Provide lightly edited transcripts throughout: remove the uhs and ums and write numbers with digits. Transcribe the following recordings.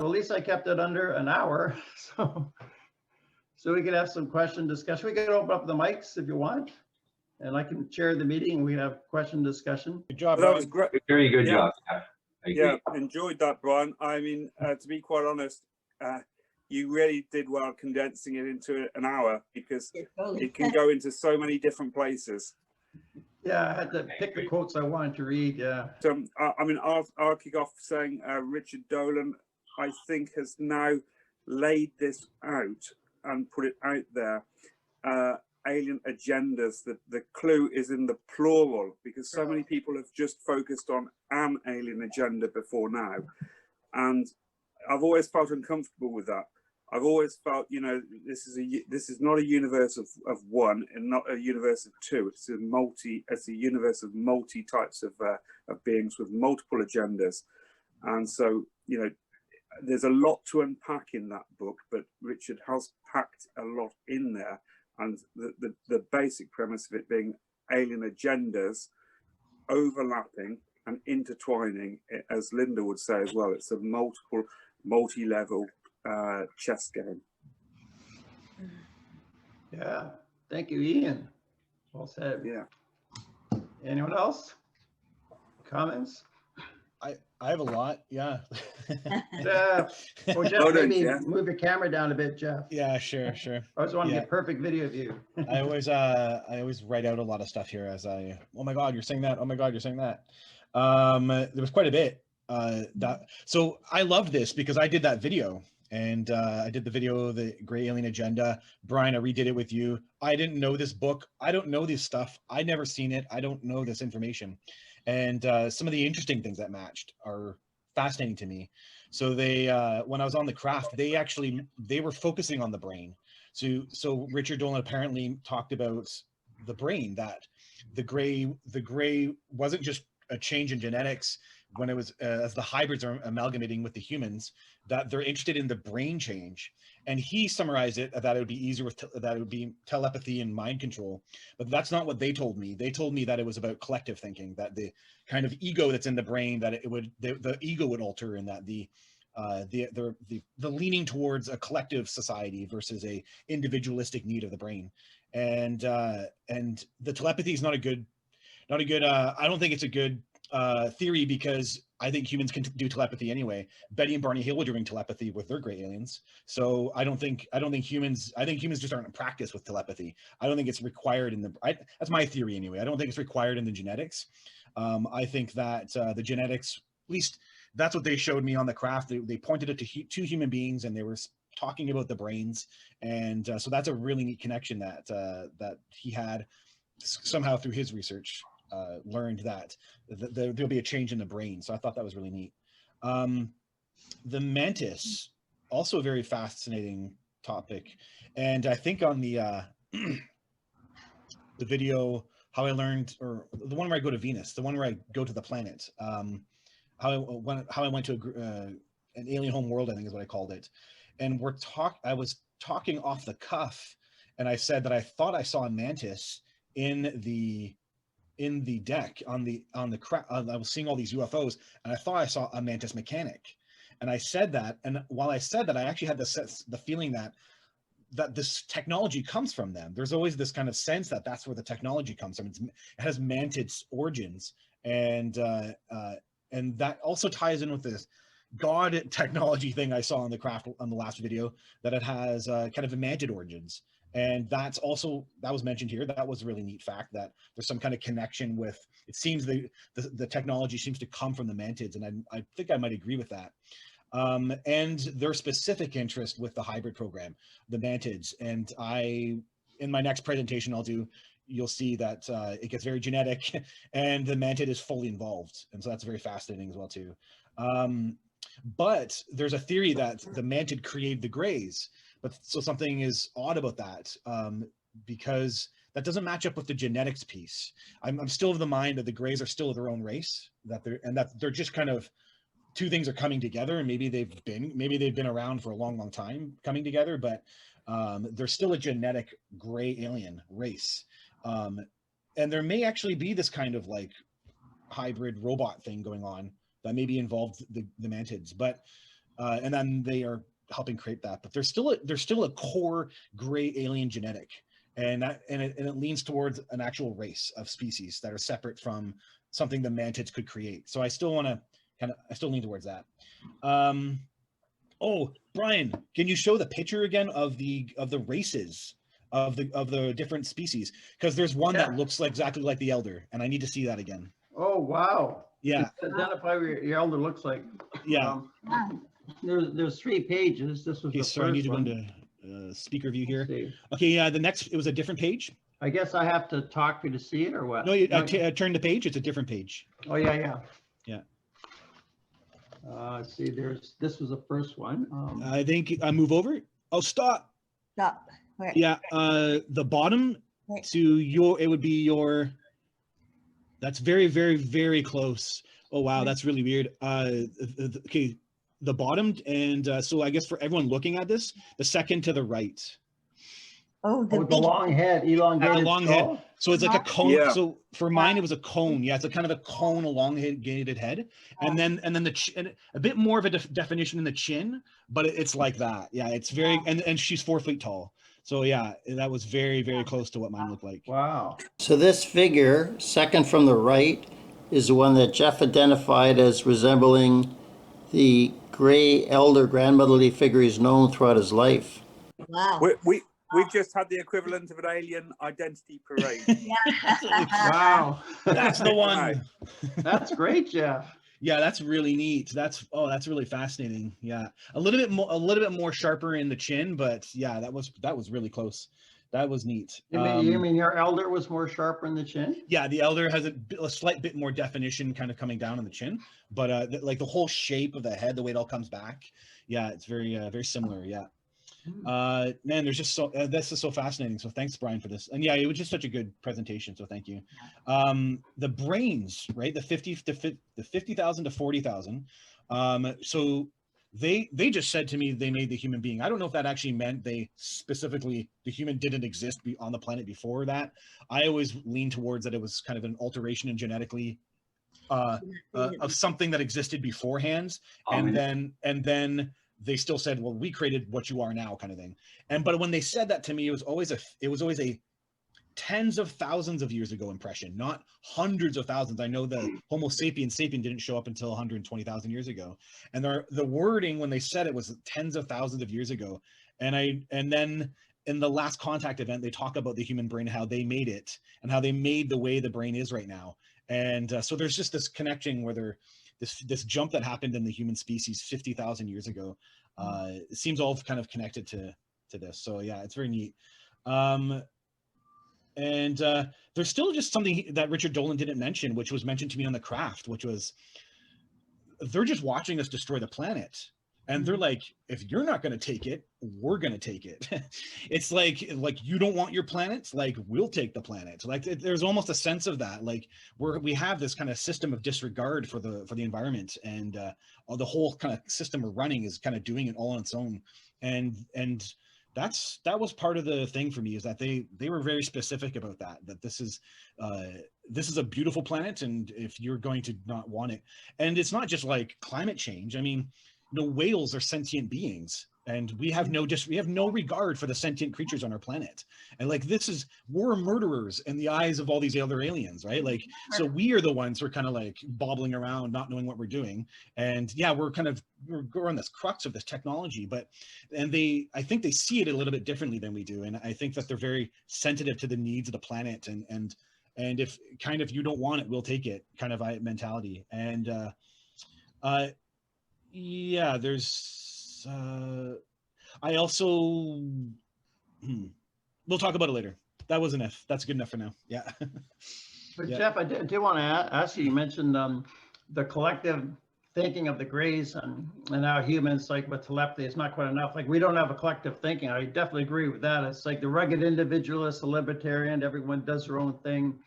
Well, at least I kept it under an hour, so we could have some question discussion. We could open up the mics if you want, and I can chair the meeting and we have question discussion. Good job, That was great. Very good job. Yeah, enjoyed that, Brian. I mean, to be quite honest, you really did well condensing it into an hour, because it can go into so many different places. Yeah, I had to pick the quotes I wanted to read. Yeah. So, I mean, I'll kick off saying Richard Dolan, I think, has now laid this out and put it out there. Alien agendas, the clue is in the plural, because so many people have just focused on an alien agenda before now. And I've always felt uncomfortable with that. I've always felt, you know, this is not a universe of one and not a universe of two. It's a universe of multi types of beings with multiple agendas. And so, you know, there's a lot to unpack in that book, but Richard has packed a lot in there. And the basic premise of it being alien agendas overlapping and intertwining, as Linda would say as well. It's a multi-level chess game. Yeah. Thank you, Ian. Well said. Yeah. Anyone else? Comments? I have a lot. Yeah. Jeff. Oh, Jeff, maybe move your camera down a bit, Jeff. Yeah, sure. I just want to get perfect video of you. I always write out a lot of stuff here as oh my God, you're saying that. Oh my God, you're saying that. There was quite a bit. So I loved this because I did that video, and I did the video, the Gray Alien Agenda. Brian, I redid it with you. I didn't know this book. I don't know this stuff. I never seen it. I don't know this information. And some of the interesting things that matched are fascinating to me. So they, when I was on the craft, they were focusing on the brain. So Richard Dolan apparently talked about the brain, that the gray wasn't just a change in genetics when it was as the hybrids are amalgamating with the humans, that they're interested in the brain change. And he summarized it that it would be easier that it would be telepathy and mind control. But that's not what they told me. They told me that it was about collective thinking, that the kind of ego that's in the brain, that it would the ego would alter, and that the leaning towards a collective society versus a individualistic need of the brain. And the telepathy is not a good I don't think it's a good theory, because I think humans can do telepathy anyway. Betty and Barney Hill were doing telepathy with their gray aliens. So I think humans just aren't in practice with telepathy. I don't think it's required in that's my theory anyway. I don't think it's required in the genetics. I think that the genetics, at least that's what they showed me on the craft. They pointed it to two human beings, and they were talking about the brains. And so that's a really neat connection that he had somehow through his research. Learned that there'll be a change in the brain. So I thought that was really neat. The mantis, also a very fascinating topic. And I think on the the video, how I learned, or the one where I go to Venus, the one where I go to the planet, how I went to an alien home world, I think is what I called it. And I was talking off the cuff, and I said that I thought I saw a mantis in the deck on the I was seeing all these UFOs, and I thought I saw a mantis mechanic. And I said that, and while I said that, I actually had the feeling that this technology comes from them. There's always this kind of sense that that's where the technology comes from. It has mantis origins, and that also ties in with this God technology thing I saw on the craft on the last video, that it has kind of a mantid origins. And that was mentioned here. That was a really neat fact, that there's some kind of connection with, it seems the technology seems to come from the mantids, and I think I might agree with that. And their specific interest with the hybrid program, the mantids. And in my next presentation you'll see that it gets very genetic, and the mantid is fully involved. And so that's very fascinating as well too. But there's a theory that the mantid created the grays. But so something is odd about that, because that doesn't match up with the genetics piece. I'm still of the mind that the grays are still their own race, that they're just kind of two things are coming together, and maybe they've been around for a long time coming together, but they're still a genetic gray alien race. And there may actually be this kind of like hybrid robot thing going on that maybe involved the mantids. But and then they are helping create that. But there's still a core gray alien genetic, and it leans towards an actual race of species that are separate from something the mantids could create. So I still lean towards that. Oh, Brian, can you show the picture again of the races of the different species? Because there's one that looks exactly like the elder, and I need to see that again. Oh, wow. Yeah. Identify what your elder looks like. Yeah. There's 3 pages. This was the So I need first to go one. into speaker view here. Let's see. Okay, yeah, the next, it was a different page. I guess I have to talk for you to see it or what? No, turn the page. It's a different page. Oh, yeah. Yeah. See, this was the first one. I think I move over. Oh, stop. Stop. Where? Yeah, the bottom Right. to it would be your, that's very, very, very close. Oh, wow, that's really weird. Okay, the bottom, and so I guess for everyone looking at this, the second to the right. Oh, the the big. long head, elongated long skull. head. So it's like a cone. Yeah. So for mine, it was a cone. Yeah, it's a kind of a cone, elongated head, and then the a bit more of a definition in the chin, but it's like that. Yeah, it's very, and she's 4 feet tall. So yeah, that was very, very close to what mine looked like. Wow. So this figure, second from the right, is the one that Jeff identified as resembling the gray elder grandmotherly figure he's known throughout his life. Wow. We've just had the equivalent of an alien identity parade. Wow. That's the one. That's great, Jeff. Yeah, that's really neat. That's really fascinating. Yeah, a little bit more sharper in the chin, but yeah, that was really close. That was neat. You mean your elder was more sharper in the chin? Yeah, the elder has a slight bit more definition kind of coming down on the chin, but like the whole shape of the head, the way it all comes back. Yeah, it's very, very similar. Yeah. Man, there's just this is so fascinating. So thanks, Brian, for this. And yeah, it was just such a good presentation. So thank you. The brains, right? The 50,000 to 40,000. So they just said to me they made the human being. I don't know if that actually meant the human didn't exist on the planet before that. I always lean towards that it was kind of an alteration in genetically of something that existed beforehand, and then they still said, well, we created what you are now, kind of thing. But when they said that to me, it was always a tens of thousands of years ago impression, not hundreds of thousands. I know the Homo sapiens didn't show up until 120,000 years ago, and the wording when they said it was tens of thousands of years ago. And then in the last contact event, they talk about the human brain, how they made it, and how they made the way the brain is right now. And so there's just this connection where this jump that happened in the human species 50,000 years ago. It seems all kind of connected to this. So yeah, it's very neat. And there's still just something that Richard Dolan didn't mention, which was mentioned to me on the craft, which was they're just watching us destroy the planet. And they're like, if you're not going to take it, we're going to take it. It's like you don't want your planet, like we'll take the planet. Like there's almost a sense of that, like we have this kind of system of disregard for the environment, and the whole kind of system we're running is kind of doing it all on its own. And that was part of the thing for me, is that they were very specific about that this is a beautiful planet, and if you're going to not want it, and it's not just like climate change. I mean, whales are sentient beings, and we have no regard for the sentient creatures on our planet. And like we're murderers in the eyes of all these other aliens, right? Like, so we are the ones who are kind of like bobbling around, not knowing what we're doing. And yeah, we're on this crux of this technology, I think they see it a little bit differently than we do. And I think that they're very sensitive to the needs of the planet, and if you don't want it, we'll take it kind of mentality. And yeah, there's I also we'll talk about it later. That was enough. That's good enough for now. Yeah. But Yeah. Jeff, I did want to ask you, you mentioned the collective thinking of the Greys, and how humans, like with telepathy, it's not quite enough. Like we don't have a collective thinking. I definitely agree with that. It's like the rugged individualist, the libertarian, everyone does their own thing.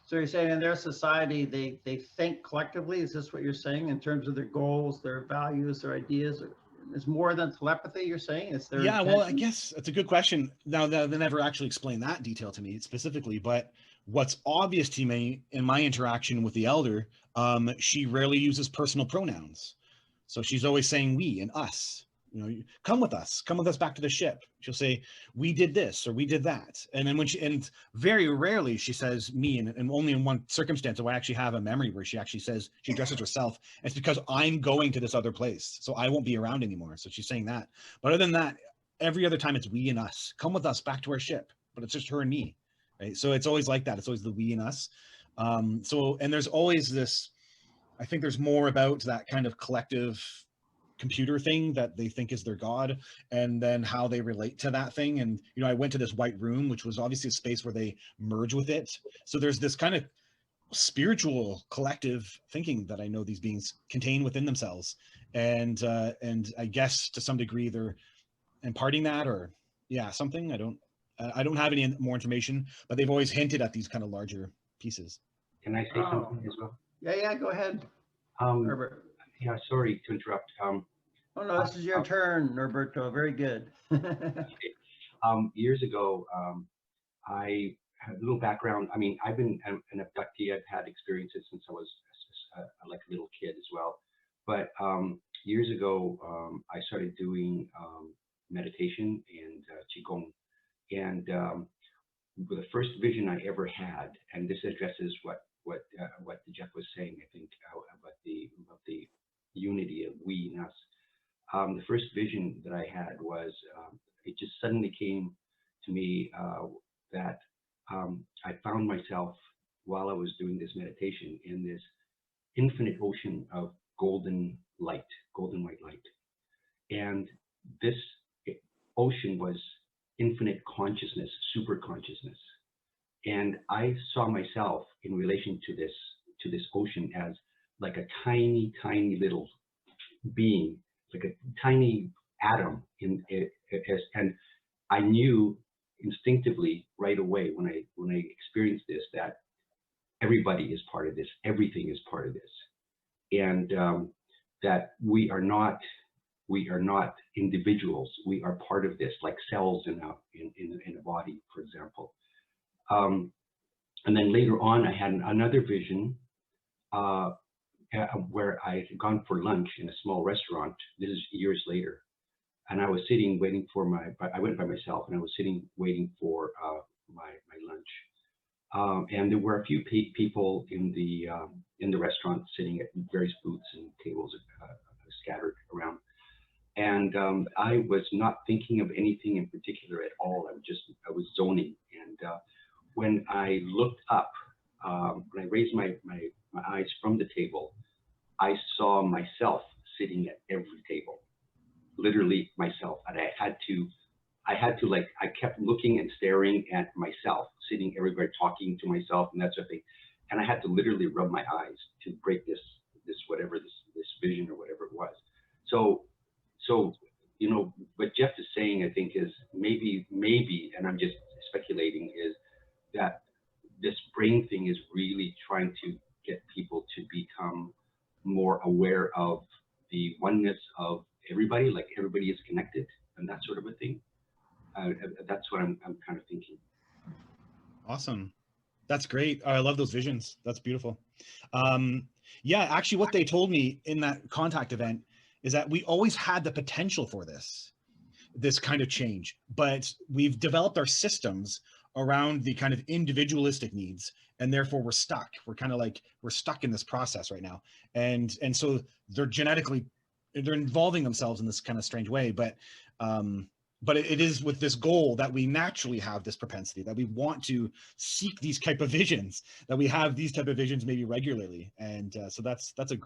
So you're saying in their society, they think collectively? Is this what you're saying in terms of their goals, their values, their ideas? It's more than telepathy, you're saying? It's their Well, I intentions? guess it's a good question. Now, they never actually explained that detail to me specifically, but what's obvious to me in my interaction with the elder, she rarely uses personal pronouns. So she's always saying we and us. You know, come with us back to the ship. She'll say, we did this or we did that. And then and very rarely she says me, and only in one circumstance do I actually have a memory where she actually says, she addresses herself. It's because I'm going to this other place, so I won't be around anymore. So she's saying that. But other than that, every other time it's we and us. Come with us back to our ship. But it's just her and me, right? So it's always like that. It's always the we and us. And there's always this, I think there's more about that kind of collective computer thing that they think is their god, and then how they relate to that thing. And you know, I went to this white room, which was obviously a space where they merge with it, so there's this kind of spiritual collective thinking that I know these beings contain within themselves, and I guess to some degree they're imparting that, or yeah, something. I don't have any more information, but they've always hinted at these kind of larger pieces. Can I say something as well? Yeah, go ahead, Um, Norbert. yeah, sorry to interrupt. Oh no, this is your turn, Norberto. Very good. Years ago, I had a little background. I mean, I've been an abductee. I've had experiences since I was like a little kid as well. But years ago, I started doing meditation and qigong. And the first vision I ever had, and this addresses what Jeff was saying, I think, about the unity of we and us. The first vision that I had was, it just suddenly came to me that I found myself while I was doing this meditation in this infinite ocean of golden light, golden white light. And this ocean was infinite consciousness, super consciousness. And I saw myself in relation to this ocean as like a tiny, tiny little being, like a tiny atom in it. And I knew instinctively right away when I experienced this that everybody is part of this, everything is part of this, and that we are not individuals. We are part of this, like cells in a body, for example. And then later on, I had another vision where I had gone for lunch in a small restaurant. This is years later, and I was sitting waiting for I went by myself, and I was sitting waiting for my lunch. And there were a few people in the restaurant sitting at various booths and tables scattered around. And I was not thinking of anything in particular at all. I was zoning. And when I looked up, when I raised my eyes from the table, I saw myself sitting at every table, literally myself. And I had to I kept looking and staring at myself, sitting everywhere, talking to myself and that sort of thing. And I had to literally rub my eyes to break this vision or whatever it was. So, you know, what Jeff is saying, I think, is maybe, and I'm just speculating, is that this brain thing is really trying to get people to become more aware of the oneness of everybody, like everybody is connected and that sort of a thing. That's what I'm kind of thinking. Awesome. That's great. I love those visions. That's beautiful. Yeah, actually what they told me in that contact event is that we always had the potential for this kind of change, but we've developed our systems around the kind of individualistic needs, and therefore we're stuck. We're stuck in this process right now. And so they're involving themselves in this kind of strange way, but it is with this goal that we naturally have this propensity, that we want to seek these type of visions, that we have these type of visions maybe regularly. And so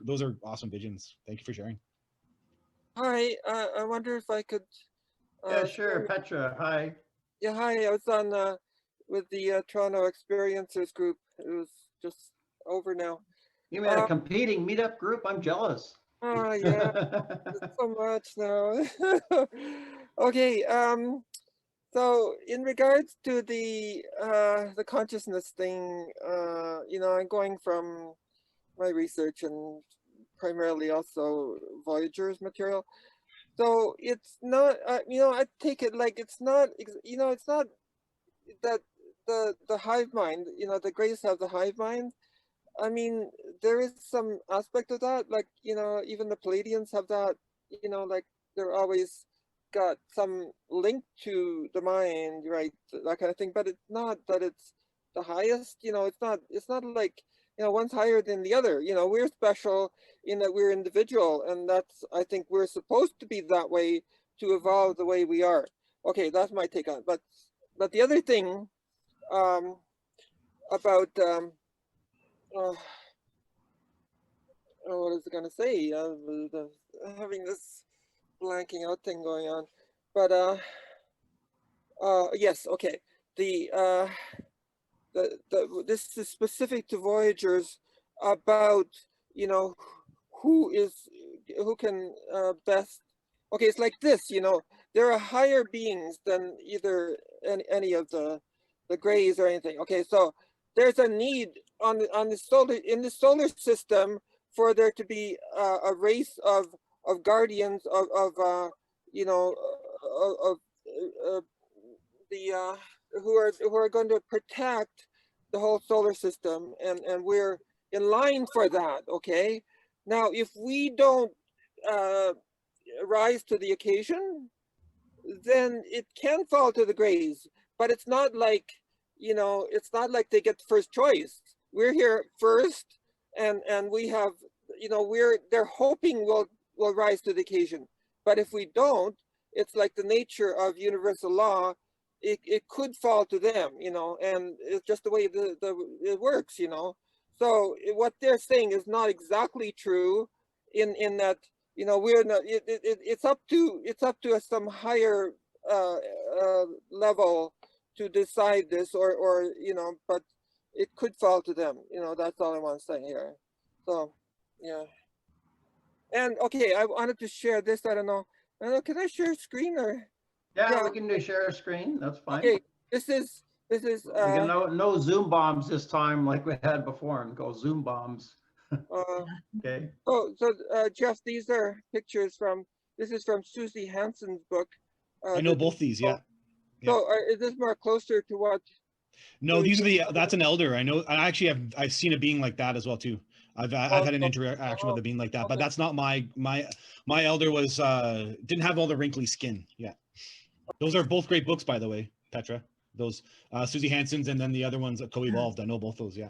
those are awesome visions. Thank you for sharing. Hi, I wonder if I could. Yeah, sure, Petra. Hi. Yeah, hi. I was on with the Toronto Experiencers group. It was just over now. You mean a competing meetup group? I'm jealous. Oh yeah, so much now. Okay. So in regards to the consciousness thing, you know, I'm going from my research and primarily also Voyager's material. So it's not, you know, I take it like it's not, you know, it's not that the hive mind, you know, the greys have the hive mind. I mean, there is some aspect of that, like, you know, even the Palladians have that, you know, like they're always got some link to the mind, right? That kind of thing. But it's not that it's the highest, you know, it's not like, you know, one's higher than the other. You know, we're special in that we're individual, and that's, I think we're supposed to be that way to evolve the way we are. Okay, that's my take on it. But the other thing about what is it going to say? Having this blanking out thing going on, but yes, okay. This is specific to Voyagers about, you know, who can best. Okay, it's like this, you know, there are higher beings than either any of the Greys or anything. Okay, so there's a need in the solar system for there to be a race of guardians of you know, of the who are going to protect the whole solar system, and we're in line for that. Okay, now if we don't rise to the occasion, then it can fall to the Greys. But it's not like, you know, it's not like they get first choice. We're here first, and we have, you know, they're hoping we'll rise to the occasion. But if we don't, it's like the nature of universal law. It could fall to them, you know, and it's just the way it works, you know. So what they're saying is not exactly true, in that, you know, we're not. It's up to some higher level to decide this, or you know, but it could fall to them, you know. That's all I want to say here. So yeah. And okay, I wanted to share this. I don't know. Can I share screen or? Yeah, we can do share a screen. That's fine. Okay, this is We can no Zoom bombs this time like we had before, and go Zoom bombs. Okay. Oh, so Jeff, these are pictures this is from Susie Hansen's book. I know both these, yeah. So is this more closer to what? No, these are that's an elder. I know. I've seen a being like that as well too. I've had an interaction with a being like that, but that's not my elder was didn't have all the wrinkly skin. Yeah. Those are both great books, by the way, Petra. Those Susie Hansen's, and then the other ones, Co-Evolved. I know both those, yeah.